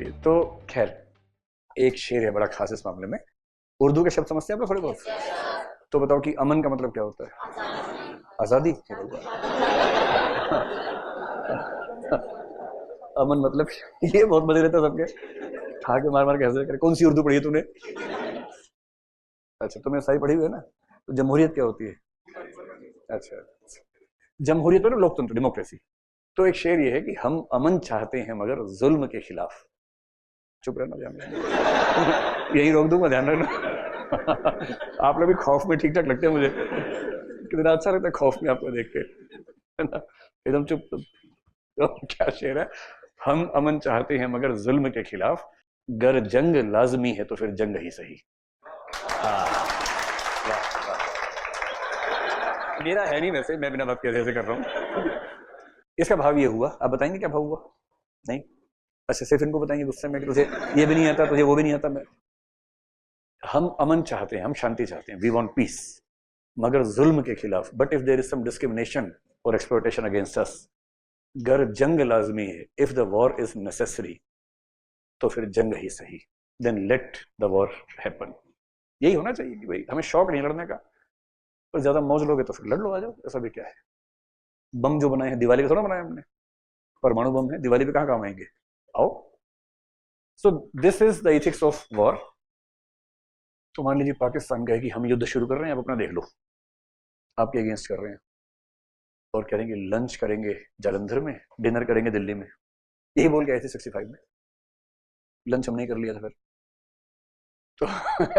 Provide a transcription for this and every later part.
चलिए, तो खैर एक शेर है बड़ा खास इस मामले में। उर्दू के शब्द समझते हैं आप लोग थोड़े बहुत? तो बताओ कि अमन का मतलब क्या होता है? आजादी। अमन मतलब ये बहुत मजे लेता है सबके, खा के मार मार के हंसे करे। कौन सी उर्दू पढ़ी है तूने? अच्छा, तुमने सही पढ़ी हुई है ना। तो जमहूरियत क्या होती है? अच्छा, जमहूरियत मतलब लोकतंत्र, डेमोक्रेसी। तो एक शेर ये है कि हम अमन चाहते हैं मगर जुल्म के खिलाफ। चुप रहना, ध्यान रखना। यही रोक दूंगा, ध्यान रखना। आप लोग भी खौफ में ठीक ठाक लगते हैं मुझे, कितना अच्छा लगता है खौफ में आपको देख के, है ना? एकदम चुप। तो क्या शेर है? हम अमन चाहते हैं मगर जुल्म के खिलाफ, गर जंग लाजमी है तो फिर जंग ही सही। हाँ, वाह, वाह। मेरा है नहीं वैसे, मैं बिना बात के ऐसे कर रहा हूँ। इसका भाव ये हुआ, आप बताएंगे क्या भाव हुआ? नहीं? अच्छा, सिर्फ इनको बताएंगे गुस्से में कि तुझे ये भी नहीं आता, तुझे वो भी नहीं आता। मैं हम अमन चाहते हैं, हम शांति चाहते हैं, वी वांट पीस, मगर जुल्म के खिलाफ। But if there is some discrimination और एक्सप्लॉइटेशन अगेंस्ट अस, गर जंग लाजमी है, if the war is necessary तो फिर जंग ही सही, then let the war happen. यही होना चाहिए कि भाई हमें शौक नहीं लड़ने का, पर ज्यादा मौज लोगे तो फिर लड़ लो, आ जाओ, ऐसा भी क्या है। बम जो बनाए हैं दिवाली पे थोड़ा बनाए हमने, परमाणु बम है, दिवाली पे कहाँ काम आएंगे? आओ। So this is the ethics of war. तो मान लीजिए पाकिस्तान कहे कि हम युद्ध शुरू कर रहे हैं, आप अपना देख लो, आपके अगेंस्ट कर रहे हैं, और करेंगे लंच करेंगे जालंधर में, डिनर करेंगे दिल्ली में। यही बोल के आए थे 65 में, लंच हमने ही कर लिया था फिर। तो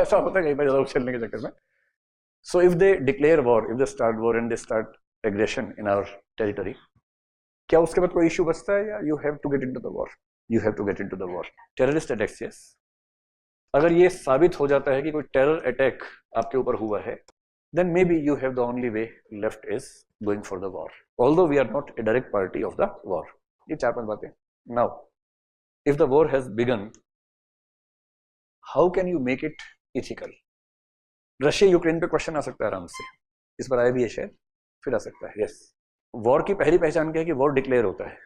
ऐसा होता है कहीं पर ज्यादा उछलने के चक्कर में। So if they declare war, if they start war and they start aggression in our territory, क्या उसके बाद कोई इश्यू बचता है? या you have to get into the war, you have to get into the war. Terrorist attacks, yes. अगर ये साबित हो जाता है कि कोई टेरर अटैक आपके ऊपर हुआ है, then maybe you have the only way left is going for the war, although we are not a direct party of the war. ये चार पांच बातें। Now, if the war has begun, how can you make it ethical? Russia Ukraine पे question आ सकता है आराम से, इस पर आया भी है शायद, फिर आ सकता है। यस, वॉर की पहली पहचान क्या है कि वॉर डिक्लेयर होता है,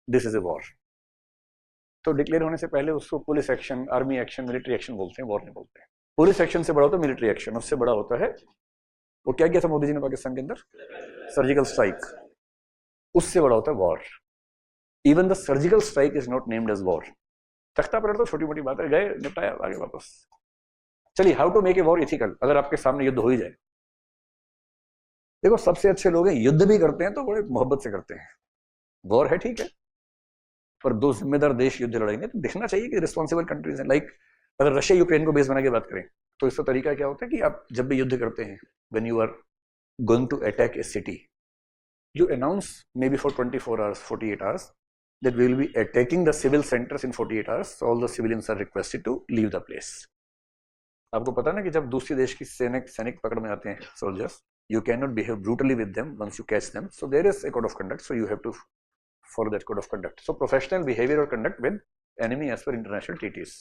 दिस इज ए वॉर। तो डिक्लेयर होने से पहले उसको police action, army action, military action बोलते हैं, वॉर नहीं बोलते हैं। पुलिस एक्शन से बड़ा होता है मिलिट्री एक्शन, उससे बड़ा होता है, वो क्या किया था मोदी जी ने पाकिस्तान के अंदर? Surgical strike. उससे बड़ा होता है war. Even the surgical strike is not named as war. तख्ता पलट तो छोटी मोटी बात है, गए, निपटाया, आगे वापस। चलिए, how to make a war ethical, अगर आपके सामने युद्ध हो ही जाए। देखो, सबसे अच्छे लोग हैं, युद्ध भी करते हैं तो बड़े मोहब्बत से करते हैं। वॉर है ठीक है, पर दो जिम्मेदार देश युद्ध लड़ेंगे तो दिखना चाहिए कि रिस्पॉन्सिबल कंट्रीज हैं। लाइक अगर रशिया यूक्रेन को बेस बना के बात करें, तो इसका तरीका क्या होता है कि आप जब भी युद्ध करते हैं, when you are going to attack a city, you announce maybe for 24 hours, 48 hours, that we will be attacking the civil centers in 48 hours. So all the civilians are requested to leave the place. आपको पता ना कि जब दूसरे देश की सैनिक पकड़ में आते हैं, soldiers, you cannot behave brutally with them once you catch them. So there is a code of conduct. So you have to follow that code of conduct. So professional behavior or conduct with enemy as per international treaties.